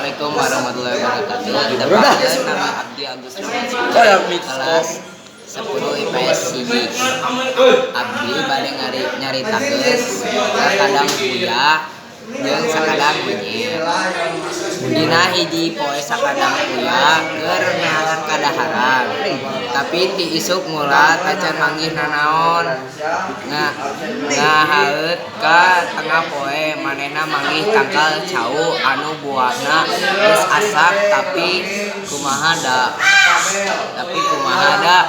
Assalamualaikum warahmatullahi wabarakatuh. Tepatkan nama Abdi Agus kelas 10 IPS hiji. Abdi bade nyaritakeun sakadang kuya jeung sakadang menyet. Dina hiji poe sakadang kuya keur neangan kadaharan. Tapi ti isuk mula tacan manggih nanaon. Ngahaeut ka tengah poe manehna manggih tangkal cau anu buahna geus asak tapi kumaha da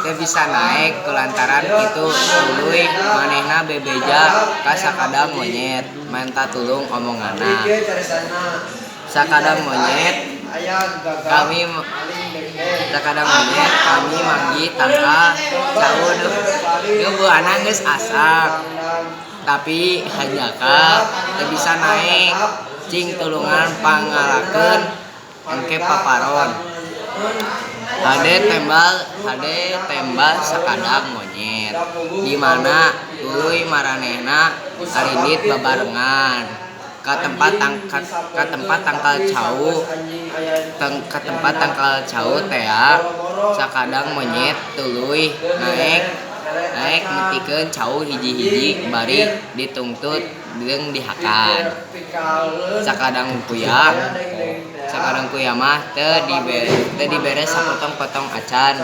teu bisa naek kulantaran kitu tuluy manehna bebeja ka sakadang monyet minta tulung omonganna. Sakadang monyet kami manggih tangkal cau nu buahna geus asak tapi hajaka teu bisa naik cing tulungan pangalakeun engke paparon hade tembal sakadang monyet di mana tuluy maranehna arindit babarengan ka tempat tangkal cau tea sakadang monyet tuluy naik metikeun cau hiji-hiji bari ditungtut jeung dihakan. Sakadang kuya mah teu dibere sapotong-potong acan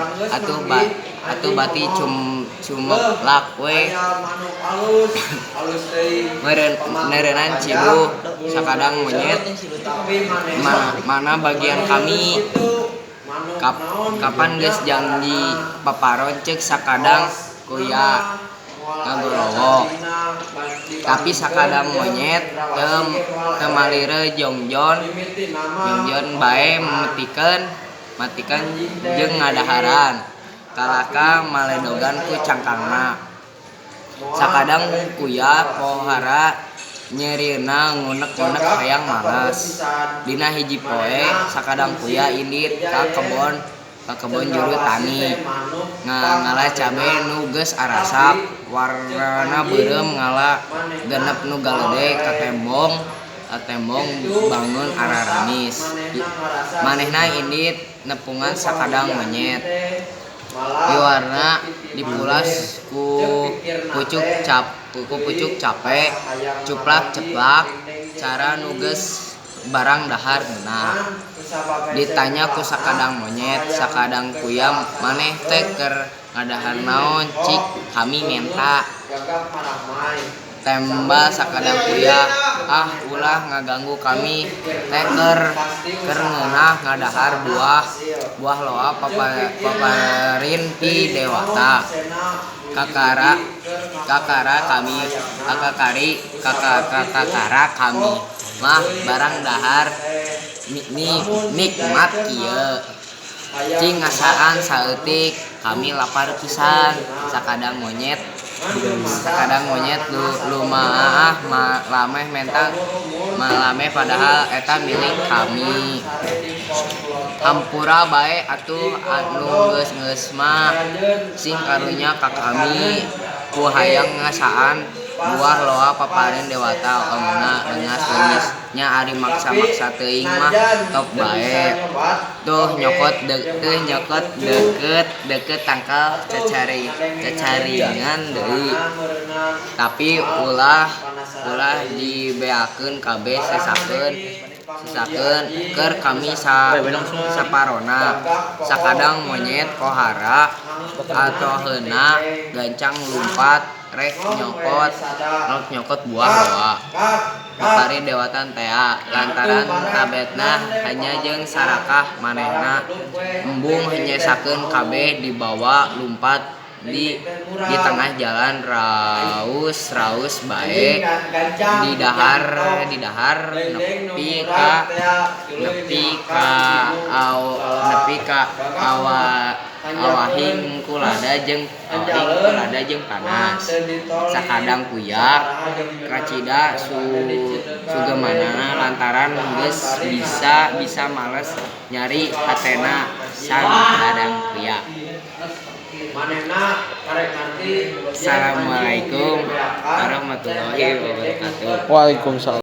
atuh bati cumeklak we neureunnan cibuh sakadang monyet mana bagian kami kapan geus janji paparon ceuk sakadang kuya ngagolowok tapi sakadang monyet teu malire jongjon bae matikeun jeung ngadaharan kalaka maledogan ku cangkangna. Sakadang kuya pohara nyerina ngunek-ngunek hayang malas. Dina hiji poe sakadang kuya indit ka kebon juru tani ngala cabe nu geus arasap warna beureum ngala genep nu galedeg ka tembong bangun araranis. Manehna indit nepungan sakadang monyet warna dipulas ku pucuk capek cuplak ceplak cara nu geus barang dahar geunah. Ditanya ku sakadang monyet sakadang kuya maneh teh keur ngadahar naon cik kami menta tembal sakadang kuya ulah ngaganggu kami teh keur ngeunah ngadahar buah loa paparin ti dewata kakara kami mah barang dahar nikmat kieu cing ngasaan saeutik kami lapar pisan. Sakadang monyet lumaah lameh mentang malameh padahal eta milik kami. Hampura bae atuh anu geus mah sing karunya ka kami ku hayang ngasaan buah loa paparin dewata omna rengas geus nya ari maksa-maksa teuing mah tok bae tuh nyokot deket tangkal cacaringan deui tapi ulah dibeakeun kabeh sesakeun keur kami saparona. Sakadang monyet pohara atoheuna gancang lumpat rek nyokot buah loa paparin dewatan tea lantaran tabetna hanya jeung sarakah manehna embung henyesakeun kabeh dibawa lumpat di tengah jalan raus bae didahar nepi ka awahing kulada jeung panas. Sakadang kuya kacida sugemanana lantaran geus bisa males nyari hatena sakadang kuya. Assalamualaikum warahmatullahi wabarakatuh. Waalaikumsalam.